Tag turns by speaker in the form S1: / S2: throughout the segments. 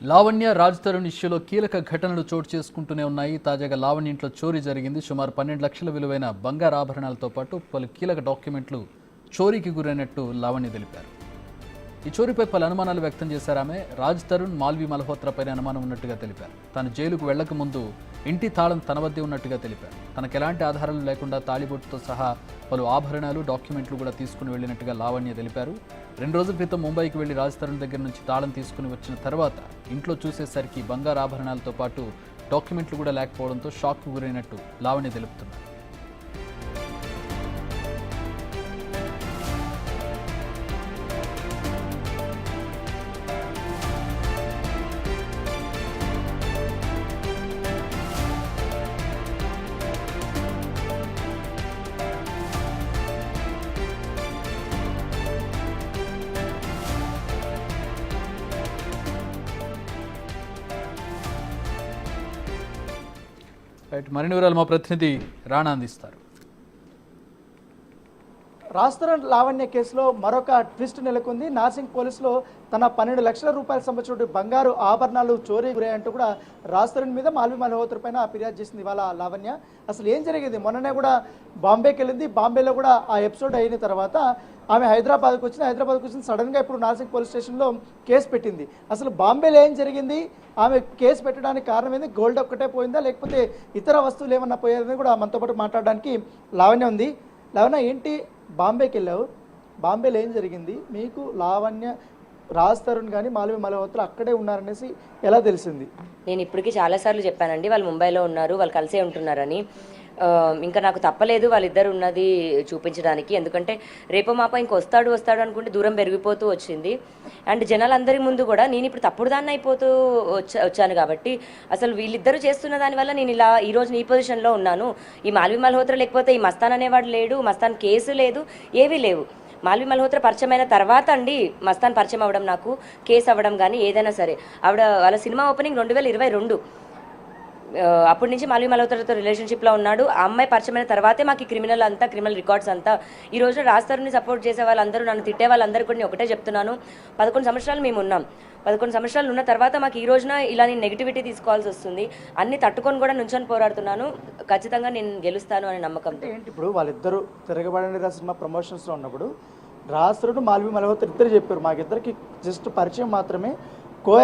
S1: లావణ్య రాజ్ తరుణ్ ఇష్యూలో కీలక ఘటనలు చోటు చేసుకుంటూనే ఉన్నాయి. తాజాగా లావణ్య ఇంట్లో చోరీ జరిగింది. సుమారు 12 లక్షల విలువైన బంగారు ఆభరణాలతో పాటు పలు కీలక డాక్యుమెంట్లు చోరీకి గురైనట్టు లావణ్య తెలిపారు. ఈ చోరీపై పలు అనుమానాలు వ్యక్తం చేశారు ఆమె. రాజ్ తరుణ్, మాల్వి మల్హోత్రాపైన అనుమానం ఉన్నట్టుగా తెలిపారు. తాను జైలుకు వెళ్లక ముందు ఇంటి తాళం తన వద్దే ఉన్నట్టుగా తెలిపారు. తనకు ఎలాంటి ఆధారాలు లేకుండా తాళిబొట్టుతో సహా పలు ఆభరణాలు, డాక్యుమెంట్లు కూడా తీసుకుని వెళ్లినట్టుగా లావణ్య తెలిపారు. 2 రోజుల క్రితం ముంబైకి వెళ్లి రాజ్ తరుణ్ దగ్గర నుంచి తాళం తీసుకుని వచ్చిన తర్వాత ఇంట్లో చూసేసరికి బంగారు ఆభరణాలతో పాటు డాక్యుమెంట్లు కూడా లేకపోవడంతో షాక్కు గురైనట్టు లావణ్య తెలుపుతున్నారు. మరిన్ని వివరాలు మా ప్రతినిధి రాణా అందిస్తారు.
S2: రాజ్ తరుణ్ లావణ్య కేసులో మరొక ట్విస్ట్ నెలకొంది. నార్సింగ్ పోలీసులో తన 12 లక్షల రూపాయల సంబంధించిన బంగారు ఆభరణాలు చోరీ గురయ్యంటూ కూడా రాజ్ తరుణ్ మీద మాల్వి మల్హోత్రా పైన ఫిర్యాదు చేసింది ఇవాళ లావణ్య. అసలు ఏం జరిగింది? మొన్ననే కూడా బాంబేకి వెళ్ళింది. బాంబేలో కూడా ఆ ఎపిసోడ్ అయిన తర్వాత ఆమె హైదరాబాద్కు వచ్చింది. సడన్గా ఇప్పుడు నార్సింగ్ పోలీస్ స్టేషన్లో కేసు పెట్టింది. అసలు బాంబేలో ఏం జరిగింది? ఆమె కేసు పెట్టడానికి కారణం ఏంది? గోల్డ్ ఒక్కటే పోయిందా, లేకపోతే ఇతర వస్తువులు ఏమన్నా పోయేదని కూడా మనతో పాటు మాట్లాడడానికి లావణ్య ఉంది. లావణ్య, ఏంటి బాంబేకి వెళ్ళావు? బాంబేలో ఏం జరిగింది? మీకు లావణ్య, రాజ్ తరుణ్ కానీ మాల్వి మల్హోత్రా అక్కడే ఉన్నారనేసి ఎలా తెలిసింది?
S3: నేను ఇప్పటికీ చాలాసార్లు చెప్పానండి, వాళ్ళు ముంబైలో ఉన్నారు, వాళ్ళు కలిసే ఉంటున్నారని. ఇంకా నాకు తప్పలేదు వాళ్ళిద్దరు ఉన్నది చూపించడానికి. ఎందుకంటే రేపో మాప వస్తాడు అనుకుంటే దూరం పెరిగిపోతూ వచ్చింది. అండ్ జనాలందరి ముందు కూడా నేను ఇప్పుడు తప్పుడు దాన్ని అయిపోతూ వచ్చాను కాబట్టి అసలు వీళ్ళిద్దరూ చేస్తున్న దానివల్ల నేను ఇలా ఈరోజు ఈ పొజిషన్లో ఉన్నాను. ఈ మాల్వి మల్హోత్రా లేకపోతే ఈ మస్తాన్ అనేవాడు లేడు, మస్తాన్ కేసు లేదు, ఏవీ లేవు. మాల్వి మల్హోత్రా పరిచయం అయిన తర్వాత అండి మస్తాన్ పరిచయం అవ్వడం, నాకు కేసు అవ్వడం కానీ ఏదైనా సరే. వాళ్ళ సినిమా ఓపెనింగ్ 2022. అప్పటి నుంచి మాల్వి మల్హోత్రాతో రిలేషన్షిప్లో ఉన్నాడు. ఆ అమ్మాయి పరిచయమైన తర్వాతే మాకు క్రిమినల్ రికార్డ్స్ అంతా. ఈ రోజు రాజ్ తరుణ్ని సపోర్ట్ చేసే వాళ్ళందరూ, నన్ను తిట్టే వాళ్ళందరూ కూడా నేను ఒకటే చెప్తున్నాను, 11 సంవత్సరాలు మేము ఉన్నాం. 11 సంవత్సరాలు ఉన్న తర్వాత మాకు ఈ రోజున ఇలా నేను నెగిటివిటీ తీసుకోవాల్సి వస్తుంది. అన్ని తట్టుకొని కూడా నుంచొని పోరాడుతున్నాను. ఖచ్చితంగా నేను గెలుస్తాను అనే నమ్మకంతో.
S2: ఏంటి ఇప్పుడు వాళ్ళిద్దరూ తిరగబడిన సినిమా ప్రమోషన్స్లో ఉన్నప్పుడు రాజ్ తరుణ్, మాల్వి మల్హోత్రా ఇద్దరు చెప్పారు, మాకిద్దరికి జస్ట్ పరిచయం మాత్రమే, కో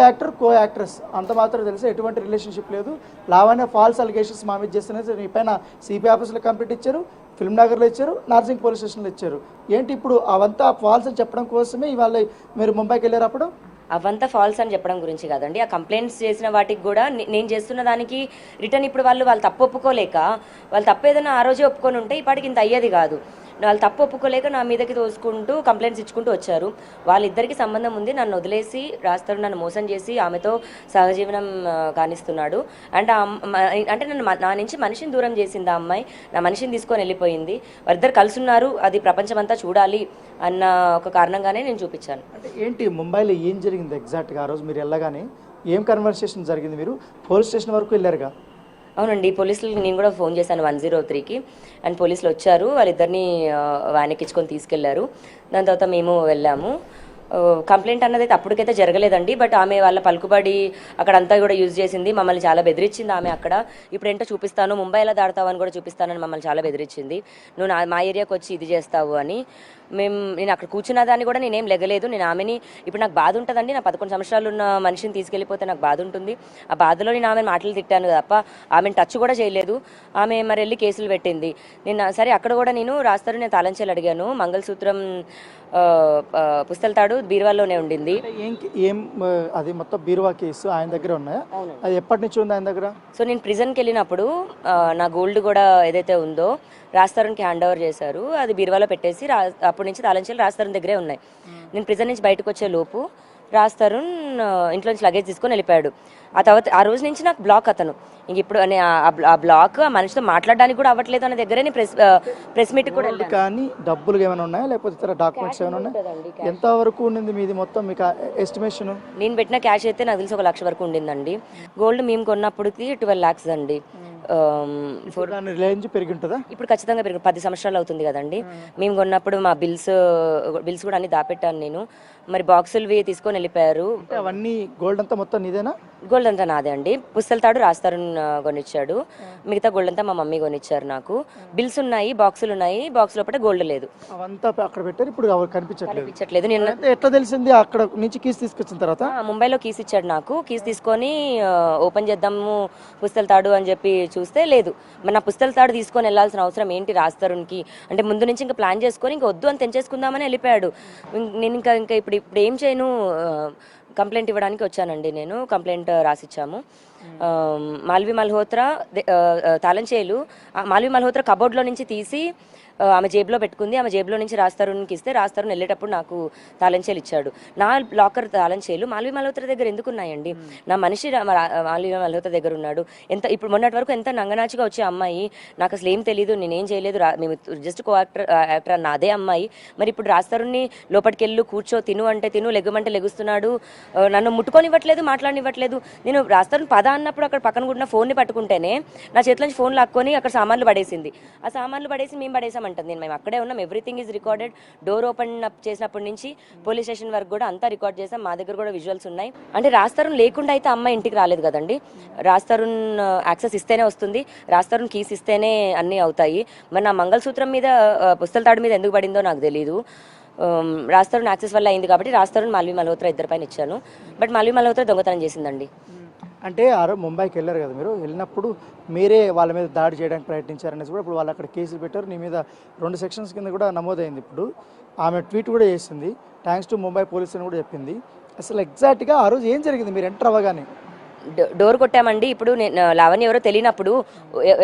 S2: యాక్ట్రెస్ అంత మాత్రం తెలిసి ఎటువంటి రిలేషన్షిప్ లేదు. లావణ్య ఫాల్స్ అలిగేషన్స్ మా మీద చేస్తున్నది, మీ పైన సిపిఐ ఆఫీసులో కంప్లైంట్ ఇచ్చారు, ఫిల్మ్ నగర్లో ఇచ్చారు, నార్సింగ్ పోలీస్ స్టేషన్లో ఇచ్చారు. ఏంటి ఇప్పుడు అవంతా ఫాల్స్ అని చెప్పడం కోసమే ఇవాళ మీరు ముంబైకి వెళ్ళారు? అప్పుడు
S3: అవంతా ఫాల్స్ అని చెప్పడం గురించి కాదండి. ఆ కంప్లైంట్స్ చేసిన వాటికి కూడా నేను చేస్తున్న దానికి రిటర్న్ ఇప్పుడు వాళ్ళు తప్పు ఒప్పుకోలేక, వాళ్ళు తప్పు ఏదైనా ఆ రోజే ఒప్పుకొని ఉంటే ఇప్పటికి ఇంత అయ్యేది కాదు. వాళ్ళు తప్పు ఒప్పుకోలేక నా మీదకి తోసుకుంటూ కంప్లైంట్స్ ఇచ్చుకుంటూ వచ్చారు. వాళ్ళిద్దరికి సంబంధం ఉంది. నన్ను వదిలేసి రాజ్ తరుణ్ నన్ను మోసం చేసి ఆమెతో సహజీవనం కానిస్తున్నాడు. అండ్ అంటే నా నుంచి మనిషిని దూరం చేసింది ఆ అమ్మాయి, నా మనిషిని తీసుకొని వెళ్ళిపోయింది. వారిద్దరు కలిసి ఉన్నారు, అది ప్రపంచమంతా చూడాలి అన్న ఒక కారణంగానే నేను చూపించాను.
S2: అంటే ఏంటి ముంబైలో ఏం జరిగింది ఎగ్జాక్ట్గా? ఆ రోజు మీరు వెళ్ళగానే ఏం కన్వర్సేషన్ జరిగింది? మీరు పోలీస్ స్టేషన్ వరకు వెళ్ళారుగా?
S3: అవునండి, పోలీసులకి నేను కూడా ఫోన్ చేశాను 103కి. అండ్ పోలీసులు వచ్చారు, వాళ్ళిద్దరిని వ్యాన్ ఎక్కించుకొని తీసుకెళ్లారు. దాని తర్వాత మేము వెళ్ళాము. కంప్లైంట్ అన్నది అయితే అప్పటికైతే జరగలేదండి. బట్ ఆమె వాళ్ళ పలుకుబడి అక్కడంతా కూడా యూజ్ చేసింది, మమ్మల్ని చాలా బెదిరించింది ఆమె. అక్కడ ఇప్పుడు ఏంటో చూపిస్తాను, ముంబై ఎలా దాడతావు అని కూడా చూపిస్తానని మమ్మల్ని చాలా బెదిరించింది. నువ్వు మా ఏరియాకి వచ్చి ఇది చేస్తావు అని. నేను అక్కడ కూర్చున్న దాన్ని కూడా నేనేం లెగలేదు. నేను ఆమెని, ఇప్పుడు నాకు బాధ ఉంటుందండి, నా 11 సంవత్సరాలు ఉన్న మనిషిని తీసుకెళ్ళిపోతే నాకు బాధ ఉంటుంది. ఆ బాధలో నేను ఆమెను మాటలు తిట్టాను తప్ప ఆమెను టచ్ కూడా చేయలేదు. ఆమె మరి వెళ్ళి కేసులు పెట్టింది. నేను సరే అక్కడ కూడా నేను రాజ్ తరుణ్ నేను తాళంచేలు అడిగాను. మంగళసూత్రం, పుస్తల తాడు బీరువాలోనే ఉండింది.
S2: ఏం అది మొత్తం బీరువా కేసు ఆయన దగ్గర ఉన్నాయా? అది ఎప్పటి నుంచి ఉంది ఆయన దగ్గర?
S3: సో నేను ప్రిజన్కి వెళ్ళినప్పుడు నా గోల్డ్ కూడా ఏదైతే ఉందో రాజ్ తరుణ్కి హ్యాండ్ ఓవర్ చేశారు. అది బీరువాలో పెట్టేసి అప్పటి నుంచి తాళంచేలు రాజ్ తరుణ్ దగ్గరే ఉన్నాయి. నేను ప్రిజన్ నుంచి బయటకు వచ్చే లోపు రాజ్ తరుణ్ ఇంట్లో నుంచి లగేజ్ తీసుకొని వెళ్ళిపోయాడు. ఆ తర్వాత ఆ రోజు నుంచి నాకు బ్లాక్ అతను. ఇంక ఇప్పుడు ఆ బ్లాక్ ఆ మనిషితో మాట్లాడడానికి కూడా అవ్వట్లేదు అనే దగ్గరే ప్రెస్ మీట్ కూడా.
S2: కానీ డబ్బులు ఏమైనా ఉన్నాయా, లేకపోతే ఇతర డాక్యుమెంట్స్ ఏమైనా ఉన్నాయా? ఎంత వరకు ఉండింది మీది మొత్తం మీకు ఎస్టిమేషన్?
S3: నేను పెట్టిన క్యాష్ అయితే నాకు తెలిసి 1 లక్ష వరకు ఉండిందండి. గోల్డ్ మేము కొన్నప్పటికి 12 lakhs అండి.
S2: దాని రేంజ్ పెరిగి ఉంటుందా?
S3: ఇప్పుడు ఖచ్చితంగా పెరిగి 10 సంవత్సరాలు అవుతుంది కదండి. మేము కొన్నప్పుడు మా బిల్స్ కూడా అన్ని దాపెట్టాను నేను. మరి బాక్సులు తీసుకొని వెళ్ళిపోయారు.
S2: అవన్నీ గోల్డ్ అంతా మొత్తం నీదేనా?
S3: గోల్డ్ అంతా నాదే అండి. పుస్తల తాడు రాస్తారు కొనిచ్చాడు, మిగతా గోల్డ్ అంతా మా మమ్మీ కొనిచ్చారు నాకు. బిల్స్ ఉన్నాయి, బాక్సులు ఉన్నాయి, బాక్స్ లోపల గోల్డ్ లేదు.
S2: అవంతా అక్కడ పెట్టారు, ఇప్పుడు
S3: కనిపించట్లేదు. నిన్న
S2: ఎట్లా తెలిసింది? అక్కడ నుంచి కీస్ తీసుకొచ్చిన తర్వాత
S3: ముంబైలో కీస్ ఇచ్చాడు నాకు. కీస్ తీసుకొని ఓపెన్ చేద్దాము పుస్తల తాడు అని చెప్పి చూస్తే లేదు. మరి నా పుస్తల తాడు తీసుకొని వెళ్ళాల్సిన అవసరం ఏంటి రాస్తారునికి? అంటే ముందు నుంచి ఇంకా ప్లాన్ చేసుకొని ఇంకా వద్దు అని తెంచేసుకుందామని వెళ్ళిపోయాడు. నేను ఇంకా ఇప్పుడు ఏం చేయను, కంప్లైంట్ ఇవ్వడానికి వచ్చానండి. నేను కంప్లైంట్ రాసిచ్చాము. మాల్వి మల్హోత్రా తాళం చేలు మాల్వి మల్హోత్రా కబోర్డ్లో నుంచి తీసి ఆమె జేబులో పెట్టుకుంది. ఆమె జేబులో నుంచి రాస్తారునికి ఇస్తే రాస్తారుని వెళ్ళేటప్పుడు నాకు తాళం చేలు ఇచ్చాడు. నా లాకర్ తాళం చేలు మాల్వి మల్హోత్రా దగ్గర ఎందుకు ఉన్నాయండి? నా మనిషి మాల్వి మల్హోత్రా దగ్గర ఉన్నాడు. ఇప్పుడు మొన్నటి వరకు ఎంత నంగనాచిగా వచ్చే అమ్మాయి, నాకు అసలు ఏం తెలియదు, నేనేం చేయలేదు, మేము జస్ట్ కో యాక్టర్ అన్న అదే అమ్మాయి. మరి ఇప్పుడు రాస్తారుని లోపలికి వెళ్ళు, కూర్చో, తిను అంటే తిను, లెగ్గమంటే లెగుస్తున్నాడు, నన్ను ముట్టుకొనివ్వట్లేదు, మాట్లాడనివ్వట్లేదు. నేను రాస్తారుని పద అన్నప్పుడు అక్కడ పక్కన కూడా ఫోన్ని పట్టుకుంటేనే నా చేతిలో నుంచి ఫోన్ లాక్కొని అక్కడ సామాన్లు పడేసింది. ఆ సామాన్లు పడేసి మేము పడేసామంటుంది. మేము అక్కడే ఉన్నాం, everything is recorded. Door open up చేసినప్పటి నుంచి పోలీస్ స్టేషన్ వరకు కూడా అంతా రికార్డ్ చేసాం. మా దగ్గర కూడా విజువల్స్ ఉన్నాయి. అంటే రాస్తారుని లేకుండా అయితే అమ్మాయి ఇంటికి రాలేదు కదండి. రాస్తారున్ యాక్సెస్ ఇస్తేనే వస్తుంది, రాస్తారున్ కీస్ ఇస్తేనే అన్నీ అవుతాయి. మరి నా మంగళసూత్రం మీద పుస్తల తాడు మీద ఎందుకు పడిందో నాకు తెలీదు. రాస్తారున్ యాక్సెస్ వల్ల అయింది కాబట్టి రాస్తారున్ మాల్వి మల్హోత్రా ఇద్దరి పైన ఇచ్చాను. బట్ మాల్వి మల్హోత్రా దొంగతనం చేసిందండి.
S2: అంటే ముంబైకి వెళ్ళారు కదా మీరు, వెళ్ళినప్పుడు మీరే వాళ్ళ మీద దాడి చేయడానికి ప్రయత్నించారనేసి కూడా ఇప్పుడు వాళ్ళు అక్కడ కేసులు పెట్టారు. నీ మీద 2 సెక్షన్స్ కింద కూడా నమోదైంది. ఇప్పుడు ఆమె ట్వీట్ కూడా చేసింది, థ్యాంక్స్ టు ముంబై పోలీస్ అని కూడా చెప్పింది. అసలు ఎగ్జాక్ట్గా ఆ రోజు ఏం జరిగింది మీరు ఎంటర్ అవ్వగానే?
S3: డోర్ కొట్టామండి. ఇప్పుడు నేను లావణ్య ఎవరో తెలియనప్పుడు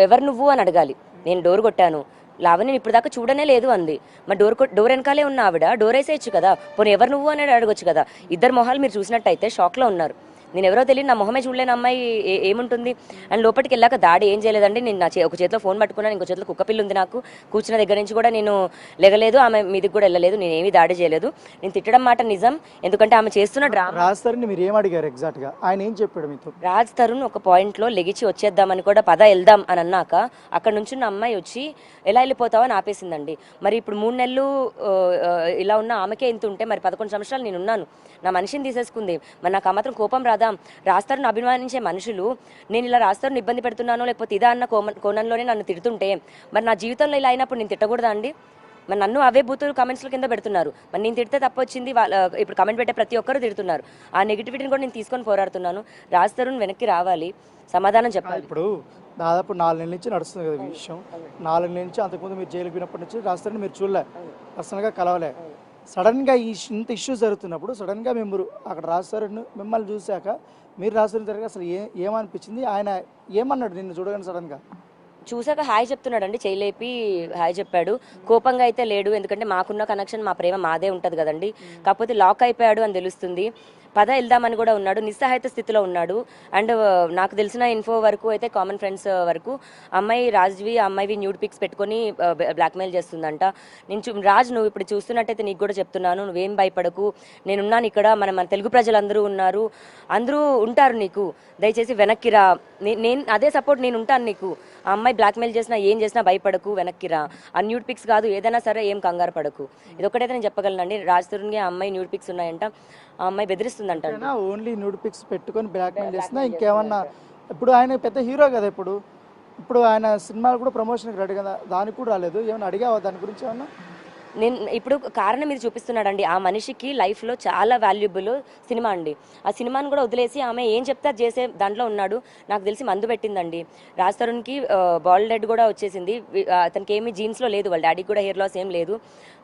S3: ఎవరు నువ్వు అని అడగాలి. నేను డోర్ కొట్టాను, లావణ్య ఇప్పుడు దాకా చూడనే లేదు అంది. మరి డోర్ వెనకాలే ఉన్న ఆవిడ డోర్ వేసేయచ్చు కదా, పోనీ ఎవరు నువ్వు అనేది అడగొచ్చు కదా. ఇద్దరు మొహాలు మీరు చూసినట్టయితే షాక్లో ఉన్నారు. నేను ఎవరో తెలియదు, నా మొహమే చూడలేని అమ్మాయి ఏముంటుంది? అండ్ లోపలికి వెళ్ళాక దాడి ఏం చేయలేదండి. నేను ఒక చేతిలో ఫోన్ పట్టుకున్నాను, ఇంకో చేతిలో కుక్కపిల్లి ఉంది. నాకు కూర్చున్న దగ్గర నుంచి కూడా నేను లెగలేదు, ఆమె మీదికి కూడా వెళ్ళలేదు. నేను ఏమీ దాడి చేయలేదు. నేను తిట్టడం మాట నిజం, ఎందుకంటే ఆమె చేస్తున్న డ్రామా.
S2: రాజ్ తరుణ్ మీరు ఏం అడిగారు ఎగ్జాక్ట్గా? ఆయన ఏం చెప్పాడు మీతో?
S3: రాజ్ తరుణ్ ఒక పాయింట్లో లెగిచి వచ్చేద్దామని కూడా పద వెళ్దాం అని అన్నాక అక్కడ నుంచి ఉన్న అమ్మాయి వచ్చి ఎలా వెళ్ళిపోతావని ఆపేసిందండి. మరి ఇప్పుడు 3 నెలలు ఇలా ఉన్న ఆమెకే ఇంత ఉంటే మరి 11 సంవత్సరాలు నేను ఉన్నాను, నా మనిషిని తీసేసుకుంది. మరి నాకు ఆ మాత్రం కోపం రాదా? రాస్తారుని అభిమానించే మనుషులు నేను ఇలా రాస్తారుని ఇబ్బంది పెడుతున్నాను లేకపోతే ఇదా అన్న కోణంలోనే నన్ను తిడుతుంటే మరి నా జీవితంలో ఇలా అయినప్పుడు నేను తిట్టకూడదా అండి? మరి నన్ను అవే బూతులు కమెంట్స్ల కింద పెడుతున్నారు. మరి నేను తిడితే తప్పు వచ్చింది, ఇప్పుడు కమెంట్ పెట్టే ప్రతి ఒక్కరు తిడుతున్నారు. ఆ నెగిటివిటీని కూడా నేను తీసుకొని పోరాడుతున్నాను. రాస్తారుని వెనక్కి రావాలి, సమాధానం చెప్పాలి.
S2: ఇప్పుడు దాదాపు 4 నెలల నుంచి నడుస్తుంది కదా ఈ విషయం. 4 నెలల నుంచి, అంతకుముందు మీరు జైలుకి పోయినప్పటి నుంచి రాస్తారని మీరు చూడలే, పర్సనల్గా కలవలే. సడన్గా ఇంత ఇష్యూస్ జరుగుతున్నప్పుడు సడన్గా మేము అక్కడ రాస్తారని మిమ్మల్ని చూశాక మీరు రాస్తారని జరిగి అసలు ఏమనిపించింది? ఆయన ఏమన్నాడు నిన్ను చూడగానే సడన్గా?
S3: చూసాక హాయ్ చెప్తున్నాడండి, చేయలేపి హాయ్ చెప్పాడు. కోపంగా అయితే లేడు, ఎందుకంటే మాకున్న కనెక్షన్, మా ప్రేమ మాదే ఉంటుంది కదండి. కాకపోతే లాక్ అయిపోయాడు అని తెలుస్తుంది. పద వెళ్దామని కూడా ఉన్నాడు, నిస్సహాయత స్థితిలో ఉన్నాడు. అండ్ నాకు తెలిసిన ఇన్ఫో వరకు అయితే కామన్ ఫ్రెండ్స్ వరకు అమ్మాయి రాజ్వి అమ్మాయివి న్యూడ్ పిక్స్ పెట్టుకొని బ్లాక్మెయిల్ చేస్తుందంట. రాజ్ నువ్వు ఇప్పుడు చూస్తున్నట్టయితే నీకు కూడా చెప్తున్నాను, నువ్వేం భయపడకు, నేనున్నాను ఇక్కడ, మన తెలుగు ప్రజలందరూ ఉన్నారు, అందరూ ఉంటారు నీకు, దయచేసి వెనక్కిరా, నేను అదే సపోర్ట్, నేను ఉంటాను నీకు. ఆ అమ్మాయి బ్లాక్మెయిల్ చేసినా ఏం చేసినా భయపడకు, వెనక్కిరా. ఆ న్యూడ్ పిక్స్ కాదు ఏదైనా సరే ఏం కంగారు పడకు. ఇదొక్కటైతే నేను చెప్పగలనండి. రాజ్ తరుణ్కి ఆ అమ్మాయి న్యూడ్ పిక్స్ ఉన్నాయంట, ఆ అమ్మాయి బెదిరిస్తుందంట.
S2: ఓన్లీ న్యూడ్ పిక్స్ పెట్టుకొని బ్లాక్మెయిల్ చేసినా ఇంకేమన్నా? ఇప్పుడు ఆయన పెద్ద హీరో కదా, ఇప్పుడు ఆయన సినిమాలు కూడా ప్రమోషన్కి రెడీ కదా, దానికి కూడా రాలేదు. ఏమన్నా అడిగావా దాని గురించి ఏమన్నా?
S3: నేను ఇప్పుడు కారణం ఇది చూపిస్తున్నాడండి. ఆ మనిషికి లైఫ్లో చాలా వాల్యుబుల్ సినిమా అండి. ఆ సినిమాను కూడా వదిలేసి ఆమె ఏం చెప్తే చేసే దాంట్లో ఉన్నాడు. నాకు తెలిసి మందు పెట్టిందండి. రాజ్ తరుణ్కి బాల్డ్ హెడ్ కూడా వచ్చేసింది. అతనికి ఏమి జీన్స్లో లేదు, వాళ్ళ డాడీకి కూడా హెయిర్ లాస్ ఏం లేదు,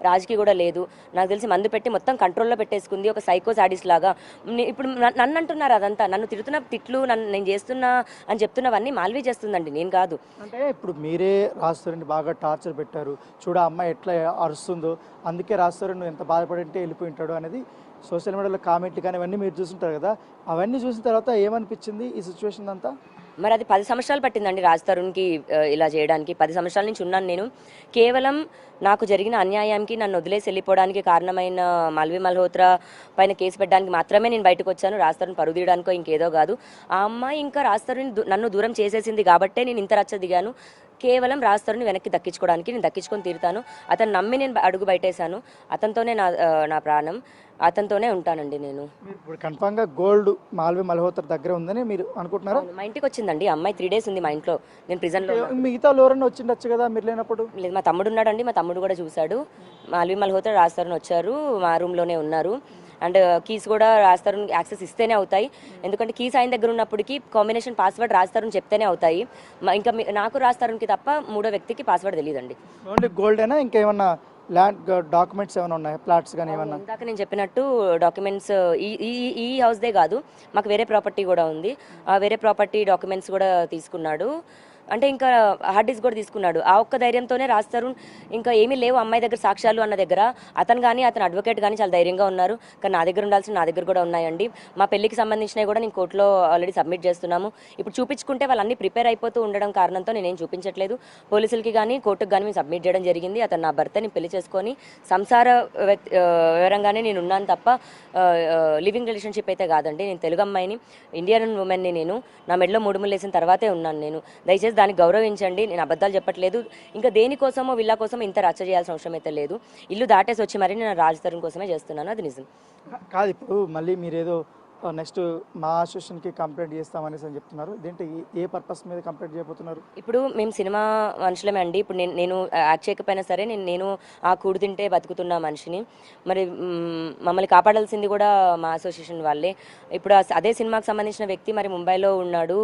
S3: రాజ్కి కూడా లేదు. నాకు తెలిసి మందు పెట్టి మొత్తం కంట్రోల్లో పెట్టేసుకుంది, ఒక సైకో సాడిస్ లాగా. ఇప్పుడు నన్ను అంటున్నారు అదంతా, నన్ను తిడుతున్న తిట్లు, నేను చేస్తున్నా అని చెప్తున్నవన్నీ మాల్వి చేస్తుందండి, నేను కాదు.
S2: అంటే ఇప్పుడు మీరే రాజ్ తరుణ్ని బాగా టార్చర్ పెట్టారు, చూడ అమ్మాయి ఎట్లా అరుస్తుందో, అందుకే రాజ్ తరుణ్ ఎంత బాధపడింటే వెళ్ళిపోయి ఉంటాడు అనేది సోషల్ మీడియాలో కామెంట్లు కానీ ఇవన్నీ మీరు చూస్తుంటారు కదా. అవన్నీ చూసిన తర్వాత ఏమనిపించింది ఈ సిచ్యువేషన్ అంతా?
S3: మరి అది 10 సంవత్సరాలు పట్టిందండి రాజ్ తరుణ్కి ఇలా చేయడానికి. 10 సంవత్సరాల నుంచి ఉన్నాను నేను. కేవలం నాకు జరిగిన అన్యాయానికి నన్ను వదిలేసి వెళ్ళిపోవడానికి కారణమైన మాల్వి మల్హోత్రా పైన కేసు పెట్టడానికి మాత్రమే నేను బయటకు వచ్చాను. రాజ్ తరుణ్ పరువు తీయడానికో ఇంకేదో కాదు. ఆ అమ్మాయి ఇంకా రాజ్ తరుణ్ నన్ను దూరం చేసేసింది కాబట్టే నేను ఇంత రచ్చ దిగాను. కేవలం రాజ్ తరుణ్ని వెనక్కి దక్కించుకోవడానికి నేను దక్కించుకొని తీరుతాను. అతను నమ్మి నేను అడుగు బయటేశాను. అతనితోనే నా ప్రాణం, అతనితోనే ఉంటానండి నేను.
S2: మీరు ఇప్పుడు కన్ఫామ్గా గోల్డ్ మాల్వి మల్హోత్రా దగ్గర ఉందని మీరు అనుకుంటున్నారా?
S3: మా ఇంటికి వచ్చిందండి అమ్మాయి. 3 days ఉంది మా ఇంట్లో. నేను ప్రిజన్లో.
S2: మిగతా ఎవరైనా వచ్చిండొచ్చు కదా మీరు లేనప్పుడు?
S3: లేదు, మా తమ్ముడు ఉన్నాడండి. మా తమ్ముడు కూడా చూశాడు. మాల్వి మల్హోత్రా రాజ్ తరుణ్ వచ్చారు, మా రూమ్లోనే ఉన్నారు. అండ్ కీస్ కూడా రాజ్ తరుణ్ యాక్సెస్ ఇస్తేనే అవుతాయి. ఎందుకంటే కీస్ ఆయన దగ్గర ఉన్నప్పటికీ కాంబినేషన్ పాస్వర్డ్ రాజ్ తరుణ్ చెప్తేనే అవుతాయి. ఇంకా నాకు రాజ్ తరుణ్కి తప్ప మూడో వ్యక్తికి పాస్వర్డ్ తెలియదండి.
S2: ఓన్లీ గోల్డేనా ఇంకేమన్నా ల్యాండ్ డాక్యుమెంట్స్ ఏమైనా ఉన్నాయా, ప్లాట్స్ కానీ ఏమన్నా?
S3: ఇందాక నేను చెప్పినట్టు డాక్యుమెంట్స్ ఈ హౌస్దే కాదు, మాకు వేరే ప్రాపర్టీ కూడా ఉంది. ఆ వేరే ప్రాపర్టీ డాక్యుమెంట్స్ కూడా తీసుకున్నాడు. అంటే ఇంకా హార్డ్ డిస్క్ కూడా తీసుకున్నాడు. ఆ ఒక్క ధైర్యంతోనే రాజ్ తరుణ్ ఇంకా ఏమీ లేవు అమ్మాయి దగ్గర సాక్ష్యాలు అన్న దగ్గర అతను కానీ అతని అడ్వకేట్ కానీ చాలా ధైర్యంగా ఉన్నారు. కానీ నా దగ్గర ఉండాల్సిన నా దగ్గర కూడా ఉన్నాయండి. మా పెళ్లికి సంబంధించినవి కూడా నేను కోర్టులో ఆల్రెడీ సబ్మిట్ చేస్తున్నాము. ఇప్పుడు చూపించుకుంటే వాళ్ళన్నీ ప్రిపేర్ అయిపోతూ ఉండడం కారణంతో నేనేం చూపించట్లేదు. పోలీసులకి కానీ కోర్టుకు కానీ మేము సబ్మిట్ చేయడం జరిగింది. అతను నా భర్తని పెళ్లి చేసుకొని సంసార వివరంగానే నేను ఉన్నాను తప్ప లివింగ్ రిలేషన్షిప్ అయితే కాదండి. నేను తెలుగు అమ్మాయిని, ఇండియన్ ఉమెన్ని. నేను నా మెడలో 3 ముళ్ళు వేసిన తర్వాతే ఉన్నాను నేను. దయచేసి దాన్ని గౌరవించండి. నేను అబద్ధాలు చెప్పట్లేదు. ఇంకా దేనికోసమో విల్లా కోసం ఇంత రచ్చ చేయాల్సిన అవసరం అయితే లేదు. ఇల్లు దాటేసి వచ్చి మరి నేను రాజ్ తరుణ్ కోసమే చేస్తున్నాను. అది నిజం
S2: కాదు. ఇప్పుడు మళ్ళీ మీరేదో నెక్స్ట్ మా అసోసియేషన్కి కంప్లైంట్ చేస్తామనేసి అని చెప్తున్నారు. దీంట్లో ఏ పర్పస్ మీద కంప్లైంట్ చేయబోతున్నారు?
S3: ఇప్పుడు మేము సినిమా మనుషులమే అండి. ఇప్పుడు నేను యాక్ట్ చేయకపోయినా సరే నేను ఆ కూడు తింటే బతుకుతున్న మనిషిని. మరి మమ్మల్ని కాపాడాల్సింది కూడా మా అసోసియేషన్ వాళ్ళే. ఇప్పుడు అదే సినిమాకి సంబంధించిన వ్యక్తి మరి ముంబైలో ఉన్నాడు.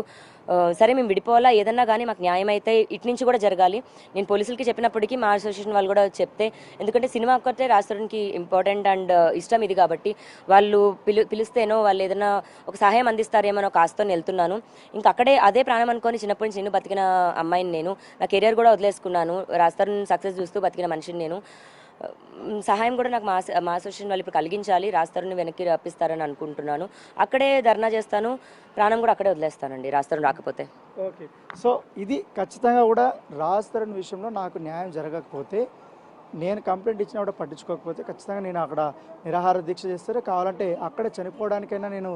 S3: సరే మేము విడిపోవాలా ఏదన్నా కానీ మాకు న్యాయం అయితే ఇటు నుంచి కూడా జరగాలి. నేను పోలీసులకి చెప్పినప్పటికీ మా అసోసియేషన్ వాళ్ళు కూడా చెప్తే, ఎందుకంటే సినిమా ఒక్కటే రాజ్ తరుణ్కి ఇంపార్టెంట్ అండ్ ఇష్టం ఇది కాబట్టి వాళ్ళు పిలిస్తేనో వాళ్ళు ఏదైనా ఒక సహాయం అందిస్తారేమో ఒక ఆశతో వెళ్తున్నాను. ఇంకా అక్కడే అదే ప్రాణం అనుకొని చిన్నప్పటి నుంచి నేను బతికిన అమ్మాయిని నేను. నా కెరియర్ కూడా వదిలేసుకున్నాను. రాజ్ తరుణ్ సక్సెస్ చూస్తూ బతికిన మనిషిని నేను. సహాయం కూడా నాకు మా అసోసియేషన్ వాళ్ళు ఇప్పుడు కలిగించాలి. రాజ్ తరుణ్ని వెనక్కి రప్పిస్తారని అనుకుంటున్నాను. అక్కడే ధర్నా చేస్తాను. ప్రాణం కూడా అక్కడే వదిలేస్తానండి రాజ్ తరుణ్ రాకపోతే.
S2: ఓకే, సో ఇది ఖచ్చితంగా కూడా రాజ్ తరుణ్ విషయంలో నాకు న్యాయం జరగకపోతే, నేను కంప్లైంట్ ఇచ్చినా కూడా పట్టించుకోకపోతే ఖచ్చితంగా నేను అక్కడ నిరాహార దీక్ష చేస్తారు. కావాలంటే అక్కడే చనిపోవడానికైనా నేను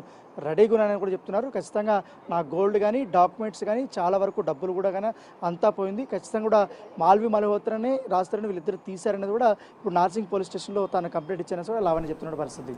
S2: రెడీగా ఉన్నానని కూడా చెప్తున్నారు. ఖచ్చితంగా నా గోల్డ్ కానీ డాక్యుమెంట్స్ కానీ చాలా వరకు డబ్బులు కూడా కానీ అంతా పోయింది. ఖచ్చితంగా కూడా మాల్వి మల్హోత్రాని రాజ్ తరుణ్ వీళ్ళిద్దరు తీశారనేది కూడా ఇప్పుడు నార్సింగ్ పోలీస్ స్టేషన్లో తాను కంప్లైంట్ ఇచ్చానని కూడా లావణ్య చెప్తున్న పరిస్థితి.